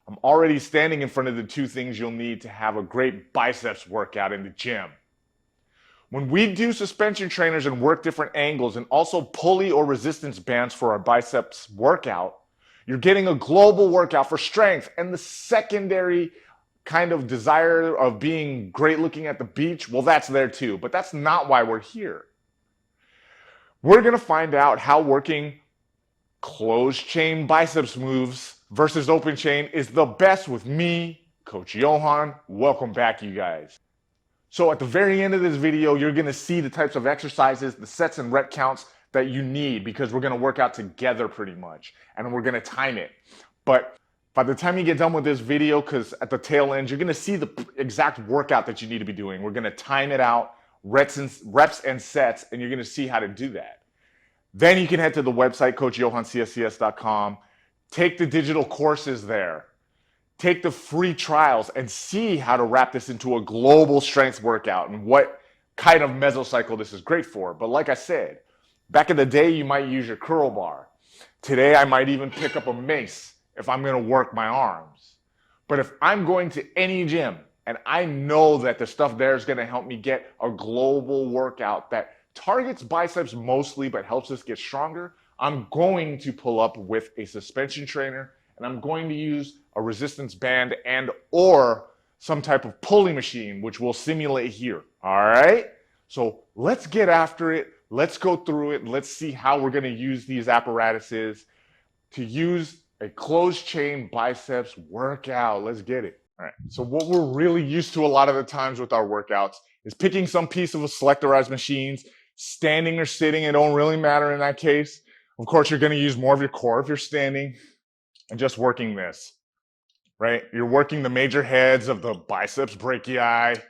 I'm already standing in front of the two things you'll need to have a great biceps workout in the gym. When we do suspension trainers and work different angles and also pulley or resistance bands for our biceps workout, you're getting a global workout for strength, and the secondary kind of desire of being great looking at the beach, well, that's there too, but that's not why we're here. We're going to find out how working closed chain biceps moves versus open chain is the best with me, Coach Johann. Welcome back, you guys. So at the very end of this video, you're going to see the types of exercises, the sets and rep counts that you need, because we're going to work out together pretty much, and we're going to time it. But by the time you get done with this video, because at the tail end, you're going to see the exact workout that you need to be doing. We're going to time it out, reps and sets, and you're going to see how to do that. Then you can head to the website, coachjohannscscs.com, take the digital courses there, take the free trials, and see how to wrap this into a global strength workout and what kind of mesocycle this is great for. But like I said, back in the day, you might use your curl bar. Today, I might even pick up a mace if I'm going to work my arms. But if I'm going to any gym and I know that the stuff there is going to help me get a global workout that targets biceps mostly but helps us get stronger, I'm going to pull up with a suspension trainer, and I'm going to use a resistance band and or some type of pulley machine, which we'll simulate here. All right? So let's get after it. Let's go through it, and let's see how we're going to use these apparatuses to use a closed chain biceps workout. Let's get it. All right. So what we're really used to a lot of the times with our workouts is picking some piece of a selectorized machines, standing or sitting. It don't really matter in that case. Of course, you're going to use more of your core if you're standing, and just working this, right? You're working the major heads of the biceps brachii,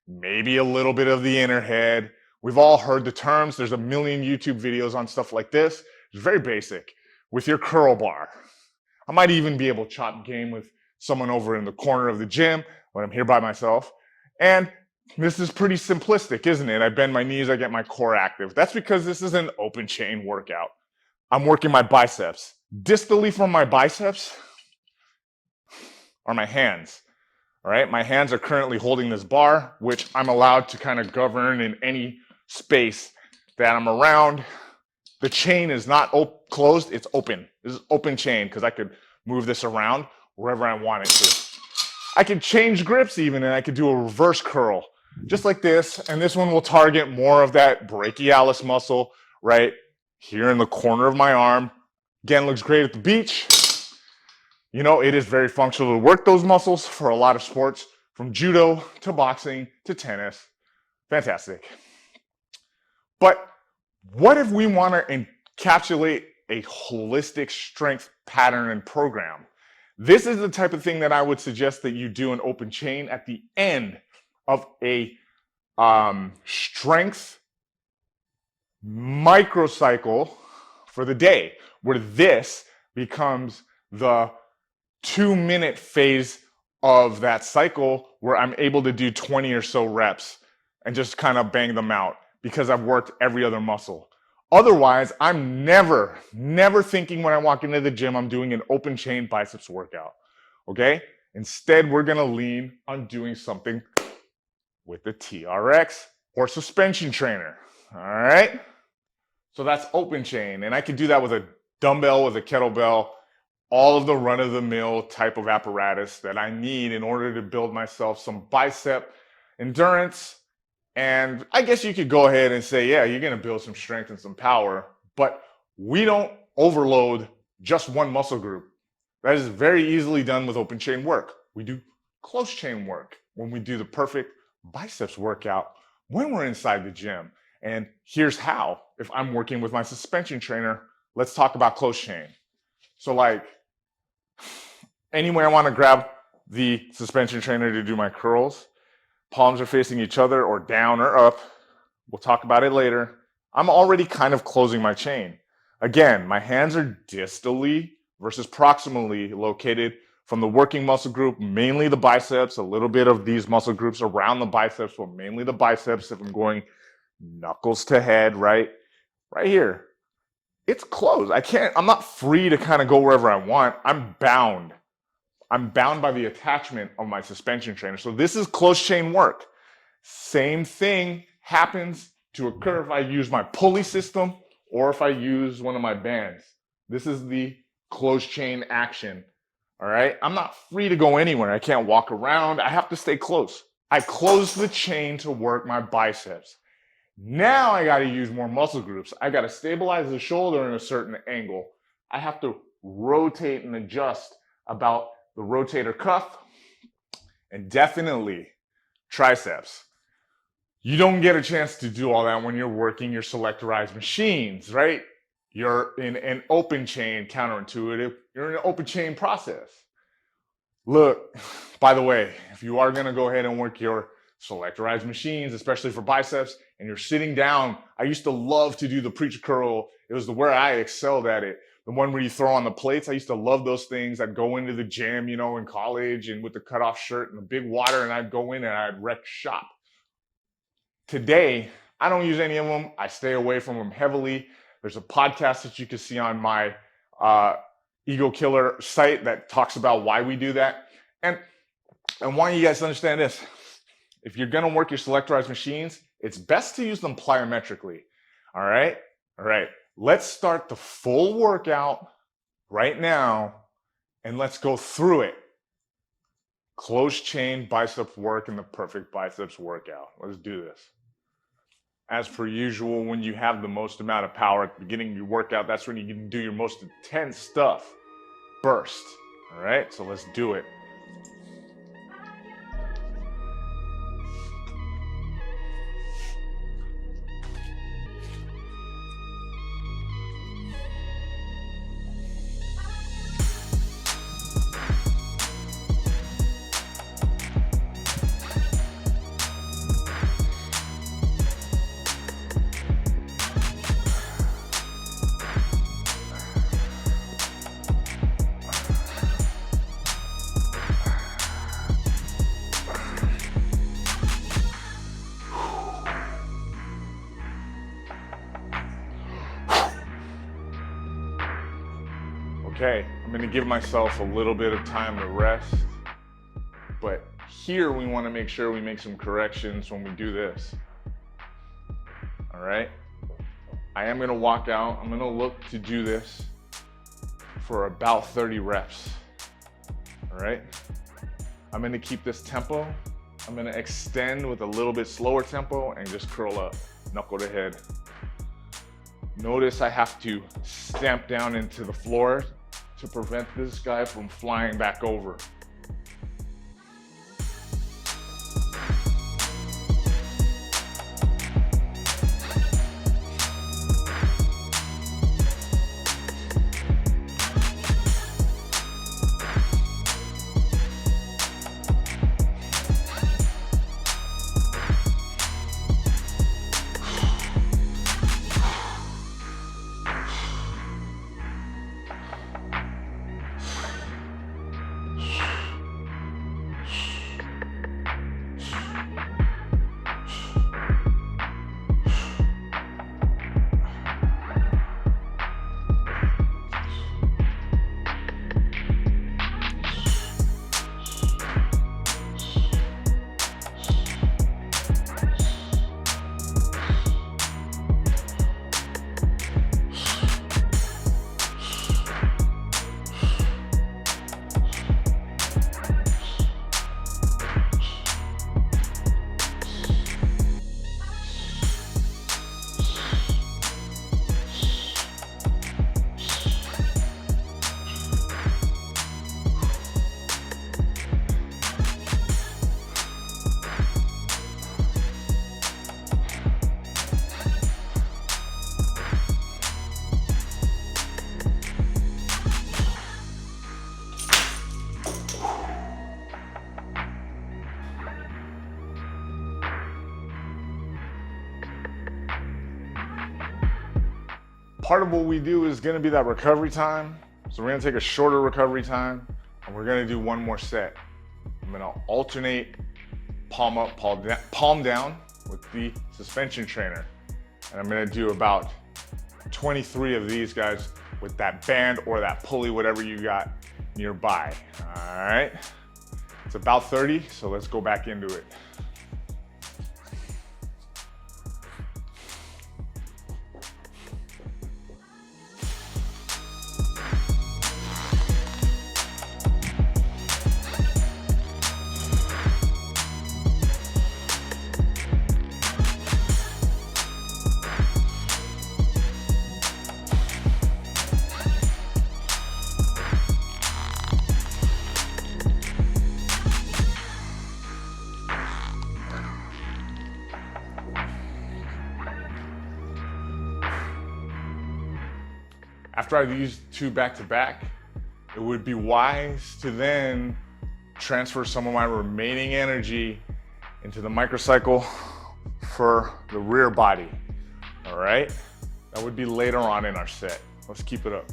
maybe a little bit of the inner head. We've all heard the terms. There's a million YouTube videos on stuff like this. It's very basic. With your curl bar. I might even be able to chop game with someone over in the corner of the gym when I'm here by myself. And this is pretty simplistic, isn't it? I bend my knees, I get my core active. That's because this is an open chain workout. I'm working my biceps. Distally from my biceps are my hands. All right, my hands are currently holding this bar, which I'm allowed to kind of govern in any space that I'm around. The chain is not closed, it's open. This is open chain because I could move this around wherever I want it to. I could change grips even, and I could do a reverse curl, just like this. And this one will target more of that brachialis muscle right here in the corner of my arm. Again, looks great at the beach. You know, it is very functional to work those muscles for a lot of sports, from judo to boxing to tennis. Fantastic. But what if we want to encapsulate a holistic strength pattern and program? This is the type of thing that I would suggest that you do an open chain at the end of a strength microcycle for the day, where this becomes the 2-minute phase of that cycle where I'm able to do 20 or so reps and just kind of bang them out because I've worked every other muscle. Otherwise, I'm never thinking when I walk into the gym, I'm doing an open chain biceps workout, okay? Instead, we're gonna lean on doing something with the TRX or suspension trainer, all right? So that's open chain, and I can do that with a dumbbell, with a kettlebell, all of the run-of-the-mill type of apparatus that I need in order to build myself some bicep endurance. And I guess you could go ahead and say, yeah, you're going to build some strength and some power, but we don't overload just one muscle group. That is very easily done with open chain work. We do close chain work when we do the perfect biceps workout when we're inside the gym. And here's how. If I'm working with my suspension trainer, let's talk about close chain. So like anywhere I want to grab the suspension trainer to do my curls, palms are facing each other or down or up. We'll talk about it later. I'm already kind of closing my chain. Again, my hands are distally versus proximally located from the working muscle group, mainly the biceps, a little bit of these muscle groups around the biceps, but mainly the biceps if I'm going knuckles to head, right here. It's closed. I'm not free to kind of go wherever I want. I'm bound. I'm bound by the attachment of my suspension trainer. So this is close chain work. Same thing happens to occur if I use my pulley system or if I use one of my bands. This is the close chain action. All right, I'm not free to go anywhere. I can't walk around. I have to stay close. I close the chain to work my biceps. Now I got to use more muscle groups. I got to stabilize the shoulder in a certain angle. I have to rotate and adjust about the rotator cuff and definitely triceps. You don't get a chance to do all that when you're working your selectorized machines, right? You're in an open chain, counterintuitive. You're in an open chain process. Look, by the way, if you are going to go ahead and work your selectorized machines, especially for biceps, and you're sitting down, I used to love to do the preacher curl. It was where I excelled at it. The one where you throw on the plates, I used to love those things. I'd go into the gym, in college and with the cutoff shirt and the big water, and I'd go in and I'd wreck shop. Today, I don't use any of them. I stay away from them heavily. There's a podcast that you can see on my Ego Killer site that talks about why we do that. And I want you guys to understand this. If you're going to work your selectorized machines, it's best to use them plyometrically. All right? All right. Let's start the full workout right now, and let's go through it. Close chain biceps work and the perfect biceps workout. Let's do this. As per usual, when you have the most amount of power at the beginning of your workout, that's when you can do your most intense stuff. Burst. All right, so let's do it. Okay, I'm gonna give myself a little bit of time to rest, but here we wanna make sure we make some corrections when we do this. All right, I am gonna walk out. I'm gonna look to do this for about 30 reps, all right? I'm gonna keep this tempo. I'm gonna extend with a little bit slower tempo and just curl up, knuckle to head. Notice I have to stamp down into the floor to prevent this guy from flying back over. Part of what we do is gonna be that recovery time. So we're gonna take a shorter recovery time and we're gonna do one more set. I'm gonna alternate palm up, palm down with the suspension trainer. And I'm gonna do about 23 of these guys with that band or that pulley, whatever you got. nearby. All right, it's about 30, so let's go back into it. After I do these two back to back, it would be wise to then transfer some of my remaining energy into the microcycle for the rear body. All right, that would be later on in our set. Let's keep it up.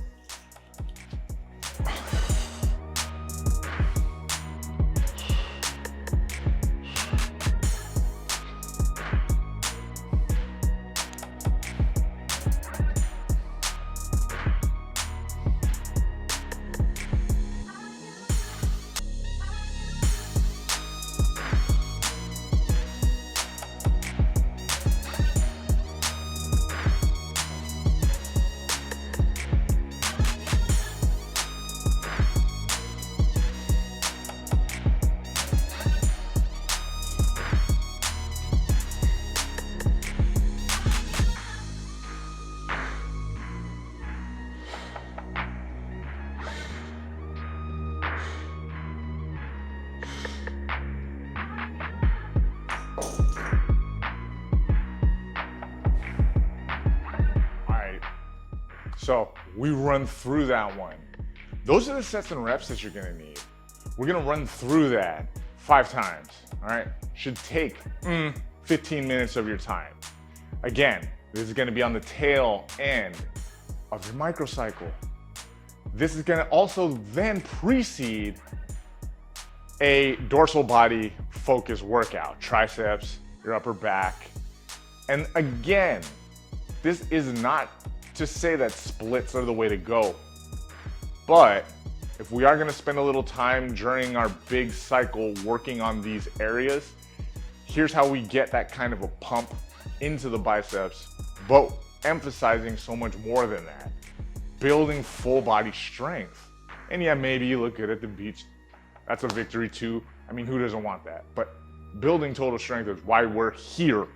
So we run through that one. Those are the sets and reps that you're gonna need. We're gonna run through that 5 times, all right? Should take 15 minutes of your time. Again, this is gonna be on the tail end of your microcycle. This is gonna also then precede a dorsal body focus workout, triceps, your upper back. And again, this is not to say that splits are the way to go. But if we are gonna spend a little time during our big cycle working on these areas, here's how we get that kind of a pump into the biceps, but emphasizing so much more than that. Building full body strength. And yeah, maybe you look good at the beach. That's a victory too. I mean, who doesn't want that? But building total strength is why we're here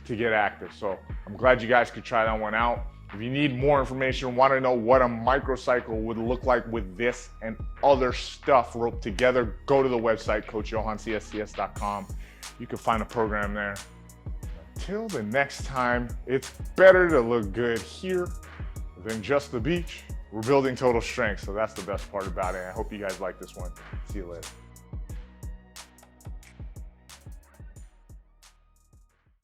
to get active. So I'm glad you guys could try that one out. If you need more information, want to know what a microcycle would look like with this and other stuff roped together, go to the website, coachjohannscscs.com. You can find a program there. Until the next time, it's better to look good here than just the beach. We're building total strength, so that's the best part about it. I hope you guys like this one. See you later.